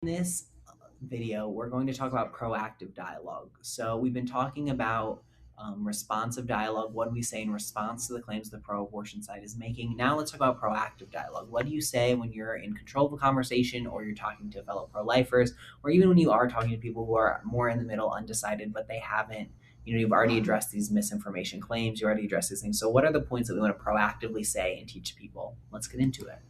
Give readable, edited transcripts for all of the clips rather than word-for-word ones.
In this video, we're going to talk about proactive dialogue. So we've been talking about responsive dialogue. What do we say in response to the claims the pro-abortion side is making? Now let's talk about proactive dialogue. What do you say when you're in control of a conversation, or you're talking to fellow pro-lifers, or even when you are talking to people who are more in the middle, undecided, but they haven't, you've already addressed these misinformation claims, you already addressed these things. So what are the points that we want to proactively say and teach people? Let's get into it.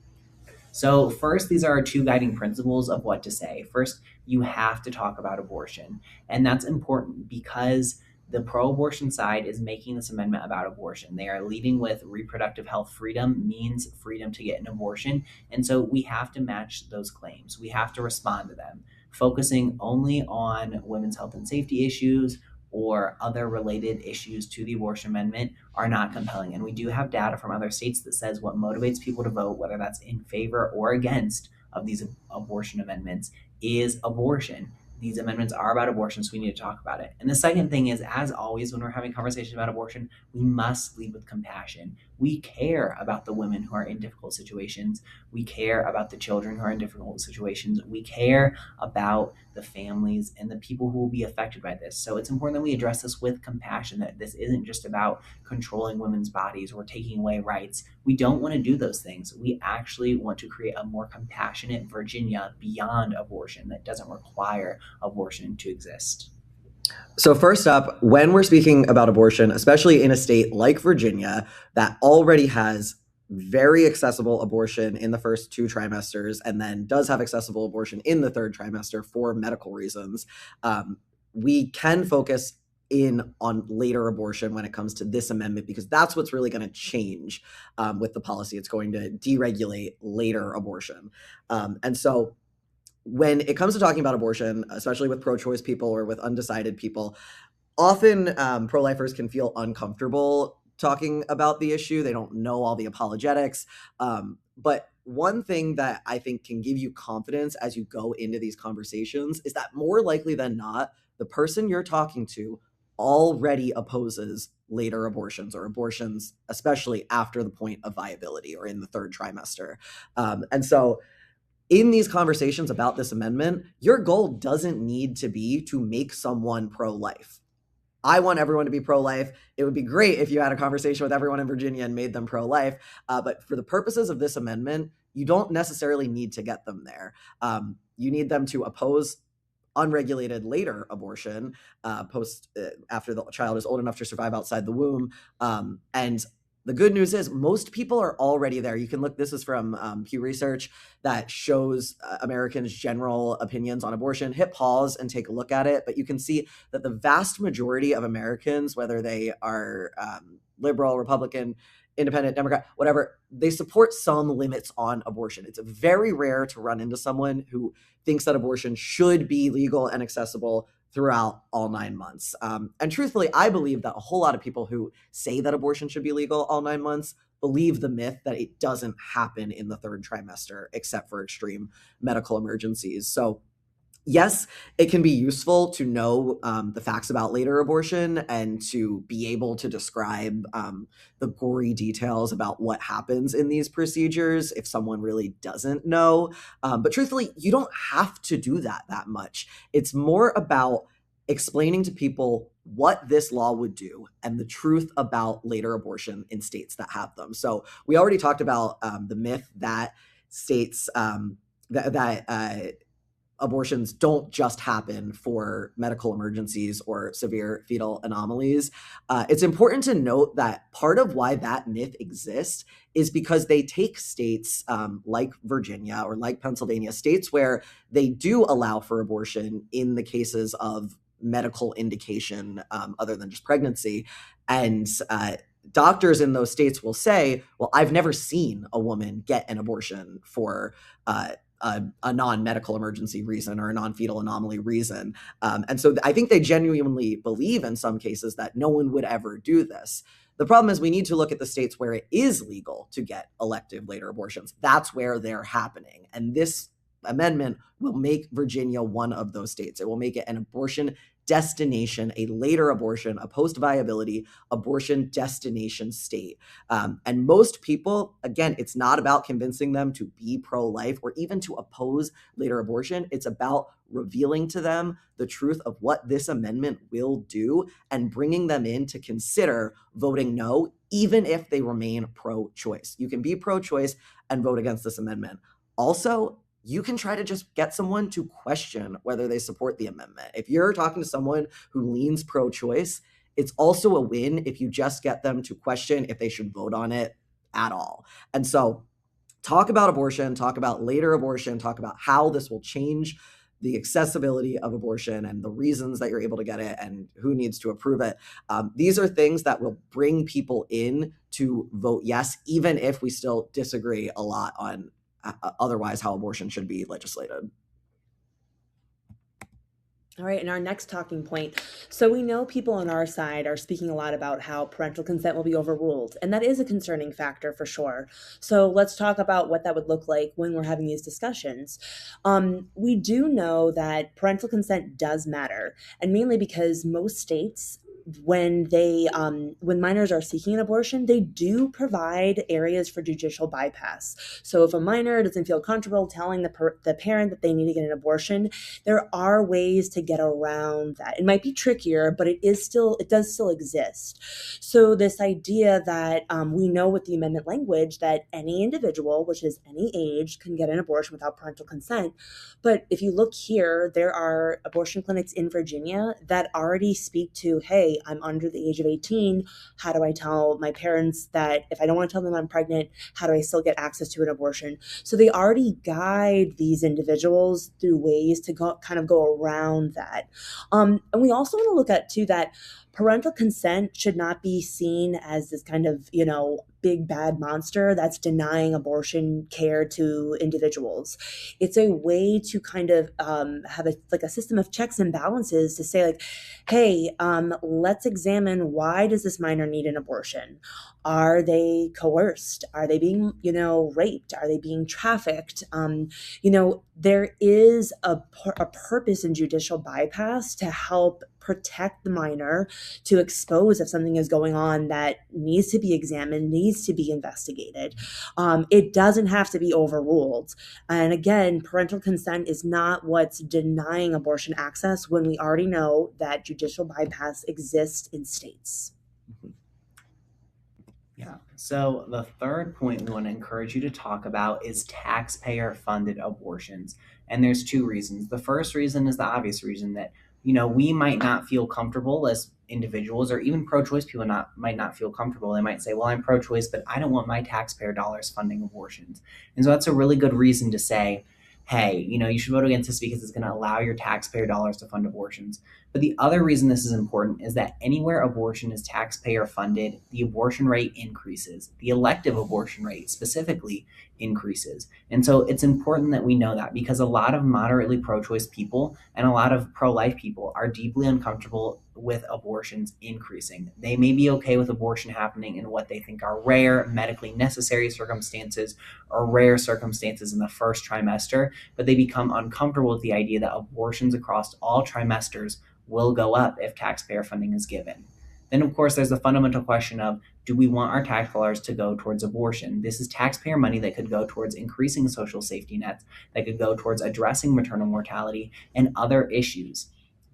So, first, these are our two guiding principles of what to say. First, you have to talk about abortion. And that's important because the pro abortion side is making this amendment about abortion. They are leading with reproductive health freedom means freedom to get an abortion. And so we have to match those claims, we have to respond to them, focusing only on women's health and safety issues or other related issues to the abortion amendment are not compelling. And we do have data from other states that says what motivates people to vote, whether that's in favor or against of these abortion amendments, is abortion. These amendments are about abortion, so we need to talk about it. And the second thing is, as always, when we're having conversations about abortion, we must lead with compassion. We care about the women who are in difficult situations. We care about the children who are in difficult situations. We care about the families and the people who will be affected by this. So it's important that we address this with compassion, that this isn't just about controlling women's bodies or taking away rights. We don't want to do those things. We actually want to create a more compassionate Virginia beyond abortion that doesn't require abortion to exist. So first up, when we're speaking about abortion, especially in a state like Virginia that already has very accessible abortion in the first 2 trimesters and then does have accessible abortion in the 3rd trimester for medical reasons, we can focus in on later abortion when it comes to this amendment, because that's what's really going to change with the policy. It's going to deregulate later abortion. And so when it comes to talking about abortion, especially with pro-choice people or with undecided people, often pro-lifers can feel uncomfortable talking about the issue. They don't know all the apologetics. But one thing that I think can give you confidence as you go into these conversations is that more likely than not, the person you're talking to already opposes later abortions, or abortions, especially after the point of viability or in the 3rd trimester. And so in these conversations about this amendment, your goal doesn't need to be to make someone pro-life. I want everyone to be pro-life. It would be great if you had a conversation with everyone in Virginia and made them pro-life. But for the purposes of this amendment, you don't necessarily need to get them there. You need them to oppose unregulated later abortion after the child is old enough to survive outside the womb. And the good news is most people are already there. You can look, this is from Pew Research that shows Americans' general opinions on abortion. Hit pause and take a look at it. But you can see that the vast majority of Americans, whether they are liberal, Republican, independent, Democrat, whatever, they support some limits on abortion. It's very rare to run into someone who thinks that abortion should be legal and accessible throughout all 9 months. And truthfully, I believe that a whole lot of people who say that abortion should be legal all 9 months believe the myth that it doesn't happen in the 3rd trimester, except for extreme medical emergencies. So yes, it can be useful to know the facts about later abortion and to be able to describe the gory details about what happens in these procedures if someone really doesn't know. But truthfully, you don't have to do that much. It's more about explaining to people what this law would do and the truth about later abortion in states that have them. So we already talked about the myth that states that abortions don't just happen for medical emergencies or severe fetal anomalies. It's important to note that part of why that myth exists is because they take states like Virginia or like Pennsylvania, states where they do allow for abortion in the cases of medical indication other than just pregnancy. And doctors in those states will say, well, I've never seen a woman get an abortion for a non-medical emergency reason or a non-fetal anomaly reason. And so I think they genuinely believe in some cases that no one would ever do this. The problem is we need to look at the states where it is legal to get elective later abortions. That's where they're happening. And this amendment will make Virginia one of those states. It will make it an abortion destination, a later abortion, a post viability abortion destination state. And most people, again, it's not about convincing them to be pro life or even to oppose later abortion. It's about revealing to them the truth of what this amendment will do and bringing them in to consider voting no, even if they remain pro choice. You can be pro choice and vote against this amendment. Also, you can try to just get someone to question whether they support the amendment. If you're talking to someone who leans pro choice, it's also a win if you just get them to question if they should vote on it at all. And so, talk about abortion, talk about later abortion, talk about how this will change the accessibility of abortion and the reasons that you're able to get it and who needs to approve it. These are things that will bring people in to vote yes, even if we still disagree a lot on otherwise how abortion should be legislated. All right, and our next talking point. So we know people on our side are speaking a lot about how parental consent will be overruled, and that is a concerning factor for sure. So let's talk about what that would look like when we're having these discussions. We do know that parental consent does matter, and mainly because most states, when minors are seeking an abortion, they do provide areas for judicial bypass. So if a minor doesn't feel comfortable telling the parent that they need to get an abortion, there are ways to get around that. It might be trickier, but it does still exist. So this idea that we know with the amendment language that any individual, which is any age, can get an abortion without parental consent. But if you look here, there are abortion clinics in Virginia that already speak to, hey, I'm under the age of 18. How do I tell my parents that if I don't want to tell them I'm pregnant, how do I still get access to an abortion? So they already guide these individuals through ways to go around that. And we also want to look at too that parental consent should not be seen as this kind of, big bad monster that's denying abortion care to individuals. It's a way to kind of have a system of checks and balances to say like, hey, let's examine, why does this minor need an abortion? Are they coerced? Are they being, raped? Are they being trafficked? There is a purpose in judicial bypass to help protect the minor, to expose if something is going on that needs to be examined, needs to be investigated. It doesn't have to be overruled. And again, parental consent is not what's denying abortion access when we already know that judicial bypass exists in states. Yeah. So the third point we want to encourage you to talk about is taxpayer-funded abortions. And there's two reasons. The first reason is the obvious reason that, we might not feel comfortable as individuals, or even pro-choice people might not feel comfortable. They might say, well, I'm pro-choice, but I don't want my taxpayer dollars funding abortions. And so that's a really good reason to say, hey, you should vote against this because it's going to allow your taxpayer dollars to fund abortions. But the other reason this is important is that anywhere abortion is taxpayer funded, the abortion rate increases. The elective abortion rate specifically increases. And so it's important that we know that, because a lot of moderately pro-choice people and a lot of pro-life people are deeply uncomfortable with abortions increasing. They may be okay with abortion happening in what they think are rare, medically necessary circumstances or rare circumstances in the first trimester, but they become uncomfortable with the idea that abortions across all trimesters will go up if taxpayer funding is given. Then, of course, there's the fundamental question of, do we want our tax dollars to go towards abortion? This is taxpayer money that could go towards increasing social safety nets, that could go towards addressing maternal mortality and other issues.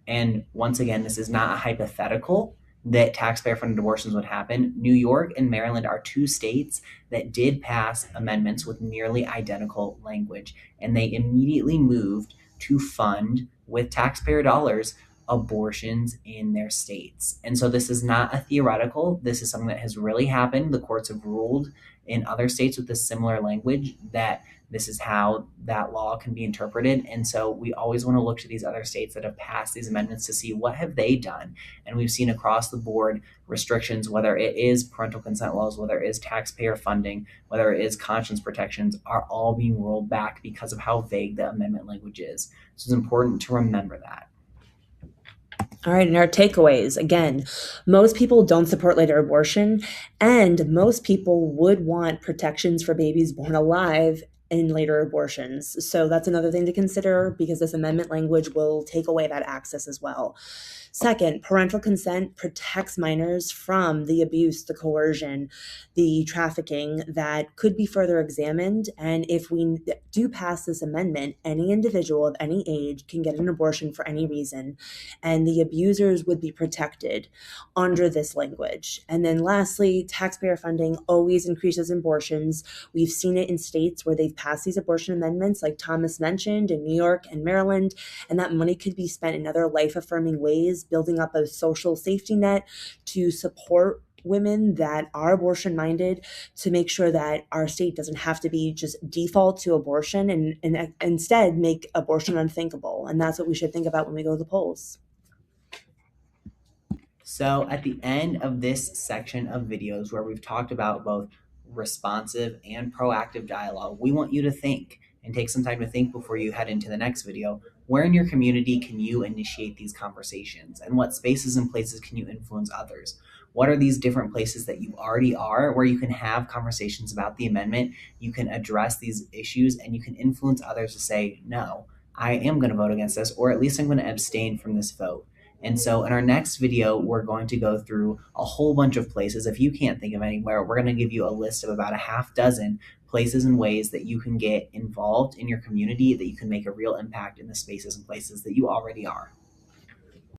And once again, this is not a hypothetical that taxpayer-funded abortions would happen. New York and Maryland are two states that did pass amendments with nearly identical language, and they immediately moved to fund, with taxpayer dollars, abortions in their states. And so this is not a theoretical. This is something that has really happened. The courts have ruled in other states with this similar language that this is how that law can be interpreted. And so we always want to look to these other states that have passed these amendments to see what have they done. And we've seen across the board restrictions, whether it is parental consent laws, whether it is taxpayer funding, whether it is conscience protections, are all being rolled back because of how vague the amendment language is. So it's important to remember that. All right, and our takeaways. Again, most people don't support later abortion, and most people would want protections for babies born alive in later abortions. So that's another thing to consider, because this amendment language will take away that access as well. Second, parental consent protects minors from the abuse, the coercion, the trafficking that could be further examined. And if we do pass this amendment, any individual of any age can get an abortion for any reason, and the abusers would be protected under this language. And then lastly, taxpayer funding always increases abortions. We've seen it in states where they've passed these abortion amendments, like Thomas mentioned, in New York and Maryland, and that money could be spent in other life-affirming ways, building up a social safety net to support women that are abortion minded, to make sure that our state doesn't have to be just default to abortion and instead make abortion unthinkable. And that's what we should think about when we go to the polls. So at the end of this section of videos where we've talked about both responsive and proactive dialogue, we want you to think and take some time to think before you head into the next video. Where in your community can you initiate these conversations? And what spaces and places can you influence others? What are these different places that you already are where you can have conversations about the amendment, you can address these issues, and you can influence others to say, no, I am going to vote against this, or at least I'm going to abstain from this vote. And so in our next video, we're going to go through a whole bunch of places. If you can't think of anywhere, we're going to give you a list of about a half dozen places and ways that you can get involved in your community, that you can make a real impact in the spaces and places that you already are.